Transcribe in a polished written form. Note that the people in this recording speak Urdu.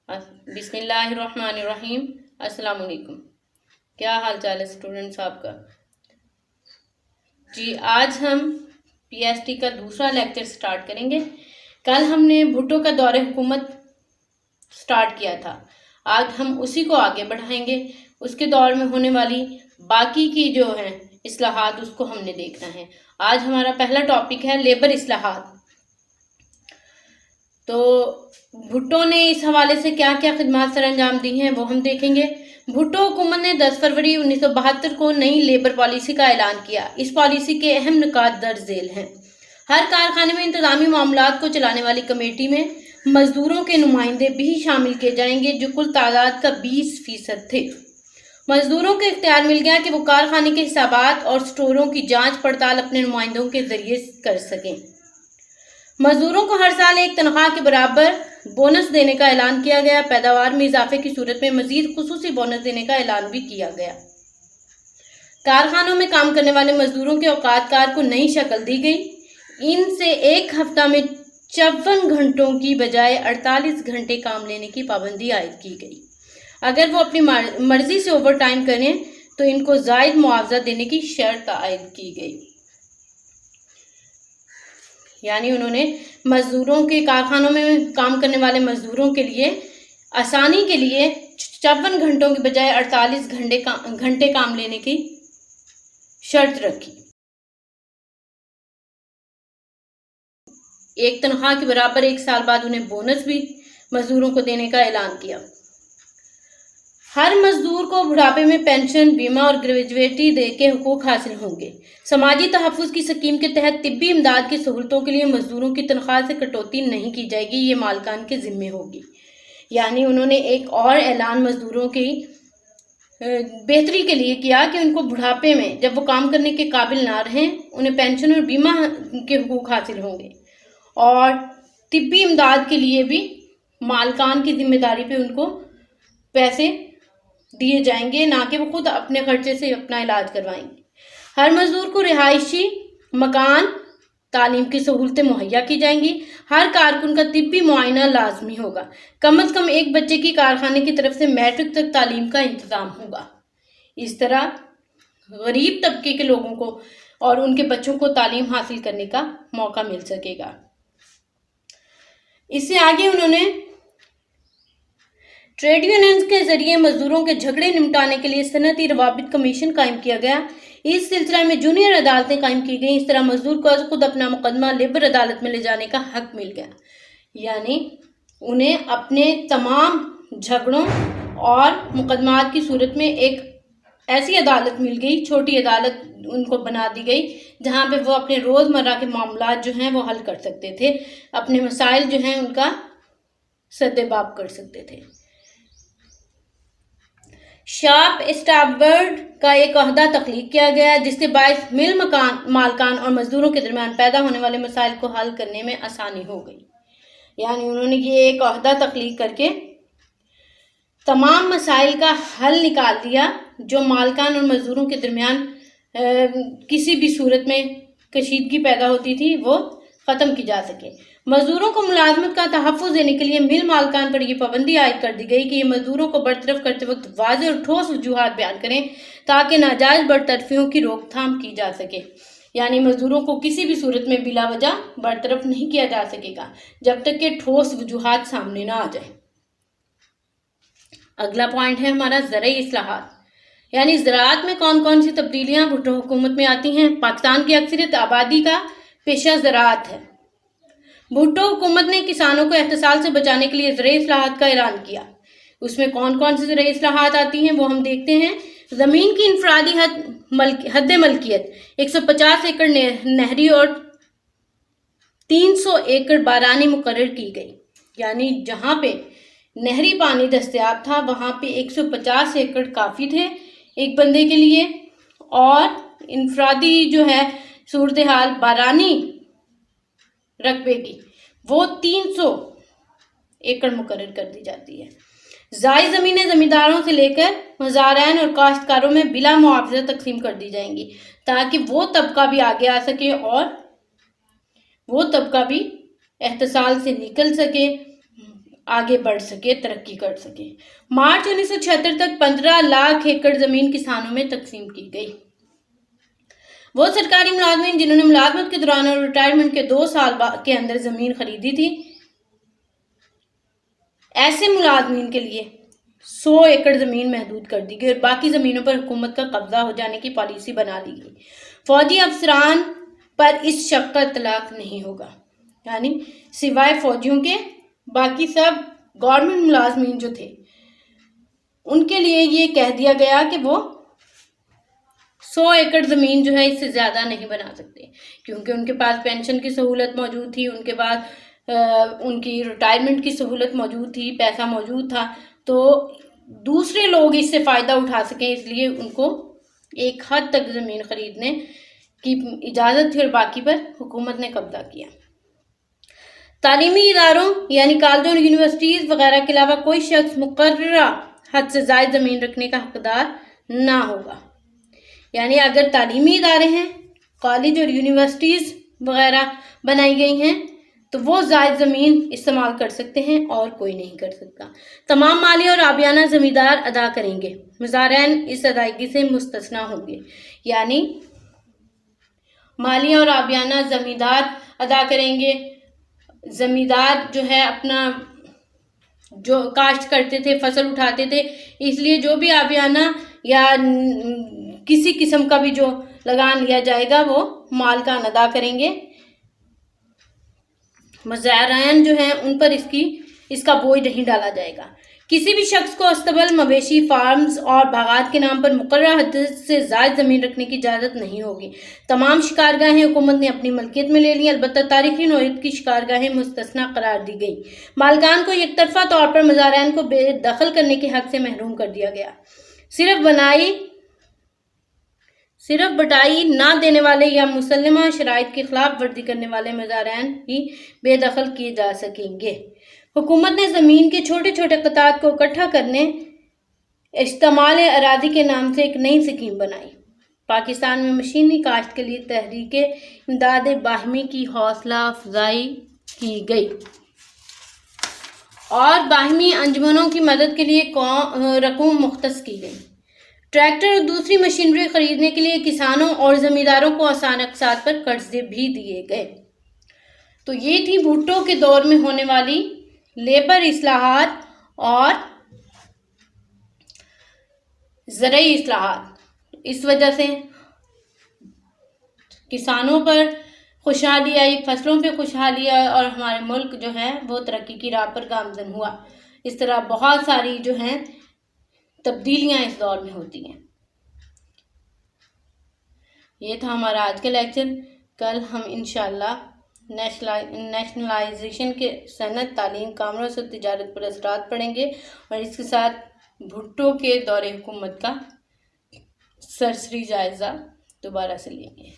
بسم اللہ الرحمن الرحیم۔ السلام علیکم۔ کیا حال چال ہے اسٹوڈنٹس آپ کا؟ جی آج ہم پی ایس ٹی کا دوسرا لیکچر سٹارٹ کریں گے۔ کل ہم نے بھٹو کا دور حکومت سٹارٹ کیا تھا، آج ہم اسی کو آگے بڑھائیں گے۔ اس کے دور میں ہونے والی باقی کی جو ہیں اصلاحات اس کو ہم نے دیکھنا ہے۔ آج ہمارا پہلا ٹاپک ہے لیبر اصلاحات۔ تو بھٹو نے اس حوالے سے کیا کیا خدمات سر انجام دی ہیں وہ ہم دیکھیں گے۔ بھٹو حکومت نے 10 فروری 1972 کو نئی لیبر پالیسی کا اعلان کیا۔ اس پالیسی کے اہم نکات درج ذیل ہیں۔ ہر کارخانے میں انتظامی معاملات کو چلانے والی کمیٹی میں مزدوروں کے نمائندے بھی شامل کیے جائیں گے جو کل تعداد کا 20% تھے۔ مزدوروں کو اختیار مل گیا کہ وہ کارخانے کے حسابات اور سٹوروں کی جانچ پڑتال اپنے نمائندوں کے ذریعے کر سکیں۔ مزدوروں کو ہر سال ایک تنخواہ کے برابر بونس دینے کا اعلان کیا گیا۔ پیداوار میں اضافے کی صورت میں مزید خصوصی بونس دینے کا اعلان بھی کیا گیا۔ کارخانوں میں کام کرنے والے مزدوروں کے اوقات کار کو نئی شکل دی گئی۔ ان سے ایک ہفتہ میں 54 گھنٹوں کی بجائے 48 گھنٹے کام لینے کی پابندی عائد کی گئی۔ اگر وہ اپنی مرضی سے اوور ٹائم کریں تو ان کو زائد معاوضہ دینے کی شرط عائد کی گئی۔ یعنی انہوں نے مزدوروں کے کارخانوں میں کام کرنے والے مزدوروں کے لیے آسانی کے لیے 54 گھنٹوں کی بجائے 48 گھنٹے کام لینے کی شرط رکھی۔ ایک تنخواہ کے برابر 1 سال بعد انہیں بونس بھی مزدوروں کو دینے کا اعلان کیا۔ ہر مزدور کو بڑھاپے میں پینشن، بیمہ اور گریجویٹی دے کے حقوق حاصل ہوں گے۔ سماجی تحفظ کی اسکیم کے تحت طبی امداد کی سہولتوں کے لیے مزدوروں کی تنخواہ سے کٹوتی نہیں کی جائے گی، یہ مالکان کے ذمہ ہوگی۔ یعنی انہوں نے ایک اور اعلان مزدوروں کی بہتری کے لیے کیا کہ ان کو بڑھاپے میں جب وہ کام کرنے کے قابل نہ رہیں انہیں پینشن اور بیمہ کے حقوق حاصل ہوں گے، اور طبی امداد کے لیے بھی مالکان کی ذمہ داری پہ ان کو پیسے دیے جائیں گے، نہ کہ وہ خود اپنے خرچے سے اپنا علاج کروائیں گے۔ ہر مزدور کو رہائشی مکان، تعلیم کی سہولتیں مہیا کی جائیں گی۔ ہر کارکن کا طبی معائنہ لازمی ہوگا۔ کم از کم ایک بچے کی کارخانے کی طرف سے میٹرک تک تعلیم کا انتظام ہوگا۔ اس طرح غریب طبقے کے لوگوں کو اور ان کے بچوں کو تعلیم حاصل کرنے کا موقع مل سکے گا۔ اس سے آگے انہوں نے ٹریڈ یونینز کے ذریعے مزدوروں کے جھگڑے نمٹانے کے لیے صنعتی روابط کمیشن قائم کیا گیا۔ اس سلسلہ میں جونیئر عدالتیں قائم کی گئیں۔ اس طرح مزدور کو خود اپنا مقدمہ لیبر عدالت میں لے جانے کا حق مل گیا۔ یعنی انہیں اپنے تمام جھگڑوں اور مقدمات کی صورت میں ایک ایسی عدالت مل گئی، چھوٹی عدالت ان کو بنا دی گئی جہاں پہ وہ اپنے روزمرہ کے معاملات جو ہیں وہ حل کر سکتے تھے، اپنے مسائل جو ہیں ان کا سد باب کر سکتے تھے۔ شاپ اسٹاربرڈ کا ایک عہدہ تخلیق کیا گیا جس سے باعث مل مالکان اور مزدوروں کے درمیان پیدا ہونے والے مسائل کو حل کرنے میں آسانی ہو گئی۔ یعنی انہوں نے یہ ایک عہدہ تخلیق کر کے تمام مسائل کا حل نکال دیا جو مالکان اور مزدوروں کے درمیان کسی بھی صورت میں کشیدگی پیدا ہوتی تھی وہ ختم کی جا سکے۔ مزدوروں کو ملازمت کا تحفظ دینے کے لیے مل مالکان پر یہ پابندی عائد کر دی گئی کہ یہ مزدوروں کو برطرف کرتے وقت واضح اور ٹھوس وجوہات بیان کریں تاکہ ناجائز برطرفیوں کی روک تھام کی جا سکے۔ یعنی مزدوروں کو کسی بھی صورت میں بلا وجہ برطرف نہیں کیا جا سکے گا جب تک کہ ٹھوس وجوہات سامنے نہ آ جائیں۔ اگلا پوائنٹ ہے ہمارا زرعی اصلاحات۔ یعنی زراعت میں کون کون سی تبدیلیاں بھٹو حکومت میں آتی ہیں؟ پاکستان کی اکثریت آبادی کا پیشہ زراعت ہے۔ بھٹو حکومت نے کسانوں کو احتسال سے بچانے کے لیے زرعی اصلاحات کا اعلان کیا۔ اس میں کون کون سی زرعی اصلاحات آتی ہیں وہ ہم دیکھتے ہیں۔ زمین کی انفرادی حد ملکیت 150 ایکڑ نہری اور 300 ایکڑ بارانی مقرر کی گئی۔ یعنی جہاں پہ نہری پانی دستیاب تھا وہاں پہ 150 ایکڑ کافی تھے ایک بندے کے لیے، اور انفرادی جو ہے صورتحال بارانی رقبے کی وہ 300 ایکڑ مقرر کر دی جاتی ہے۔ زائد زمینیں زمینداروں سے لے کر مزارعین اور کاشتکاروں میں بلا معاوضہ تقسیم کر دی جائیں گی تاکہ وہ طبقہ بھی آگے آ سکے اور وہ طبقہ بھی احتسال سے نکل سکے آگے بڑھ سکے، ترقی کر سکے۔ مارچ 1976 تک 15 لاکھ ایکڑ زمین کسانوں میں تقسیم کی گئی۔ وہ سرکاری ملازمین جنہوں نے ملازمت کے دوران اور ریٹائرمنٹ کے 2 سال کے اندر زمین خریدی تھی، ایسے ملازمین کے لیے 100 ایکڑ زمین محدود کر دی گئی اور باقی زمینوں پر حکومت کا قبضہ ہو جانے کی پالیسی بنا لی گئی۔ فوجی افسران پر اس شق کا اطلاق نہیں ہوگا، یعنی سوائے فوجیوں کے باقی سب گورنمنٹ ملازمین جو تھے ان کے لیے یہ کہہ دیا گیا کہ وہ 100 ایکڑ زمین جو ہے اس سے زیادہ نہیں بنا سکتے، کیونکہ ان کے پاس پینشن کی سہولت موجود تھی، ان کے پاس ان کی ریٹائرمنٹ کی سہولت موجود تھی، پیسہ موجود تھا، تو دوسرے لوگ اس سے فائدہ اٹھا سکیں، اس لیے ان کو ایک حد تک زمین خریدنے کی اجازت تھی اور باقی پر حکومت نے قبضہ کیا۔ تعلیمی اداروں یعنی کالجوں اور یونیورسٹیز وغیرہ کے علاوہ کوئی شخص مقررہ حد سے زائد زمین رکھنے کا حقدار نہ ہوگا، یعنی اگر تعلیمی ادارے ہیں، کالج اور یونیورسٹیز وغیرہ بنائی گئی ہیں تو وہ زائد زمین استعمال کر سکتے ہیں اور کوئی نہیں کر سکتا۔ تمام مالی اور آبیانہ زمیندار ادا کریں گے، مزارعین اس ادائیگی سے مستثنی ہوں گے، یعنی مالی اور آبیانہ زمیندار ادا کریں گے۔ زمیندار جو ہے اپنا جو کاشت کرتے تھے، فصل اٹھاتے تھے، اس لیے جو بھی آبیانہ یا کسی قسم کا بھی جو لگان لیا جائے گا وہ مالکان ادا کریں گے۔ مزارعین جو ہیں ان پر اس کا بوجھ نہیں ڈالا جائے گا۔ کسی بھی شخص کو استبل، مویشی فارمز اور باغات کے نام پر مقررہ حد سے زائد زمین رکھنے کی اجازت نہیں ہوگی۔ تمام شکارگاہیں حکومت نے اپنی ملکیت میں لے لی، البتہ تاریخی نوعیت کی شکارگاہیں مستثنی قرار دی گئیں۔ مالکان کو یک طرفہ طور پر مزارعین کو بے دخل کرنے کے حق سے محروم کر دیا گیا۔ صرف بٹائی نہ دینے والے یا مسلمہ شرائط کی خلاف ورزی کرنے والے مزارعین ہی بے دخل کیے جا سکیں گے۔ حکومت نے زمین کے چھوٹے چھوٹے قطعات کو اکٹھا کرنے اشتمال اراضی کے نام سے ایک نئی اسکیم بنائی۔ پاکستان میں مشینی کاشت کے لیے تحریک امداد باہمی کی حوصلہ افزائی کی گئی اور باہمی انجمنوں کی مدد کے لیے رقوم مختص کی گئی۔ ٹریکٹر اور دوسری مشینری خریدنے کے لیے کسانوں اور زمینداروں کو آسان اقساط پر قرضے بھی دیے گئے۔ تو یہ تھی بھٹو کے دور میں ہونے والی لیبر اصلاحات اور زرعی اصلاحات۔ اس وجہ سے کسانوں پر خوشحالی آئی، فصلوں پہ خوشحالی آئی اور ہمارے ملک جو ہے وہ ترقی کی راہ پر گامزن ہوا۔ اس طرح بہت ساری جو ہیں تبدیلیاں اس دور میں ہوتی ہیں۔ یہ تھا ہمارا آج کا لیکچر۔ کل ہم انشاءاللہ نیشنلائزیشن کے صنعت، تعلیم، کامرس اور تجارت پر اثرات پڑھیں گے اور اس کے ساتھ بھٹو کے دور حکومت کا سرسری جائزہ دوبارہ سے لیں گے۔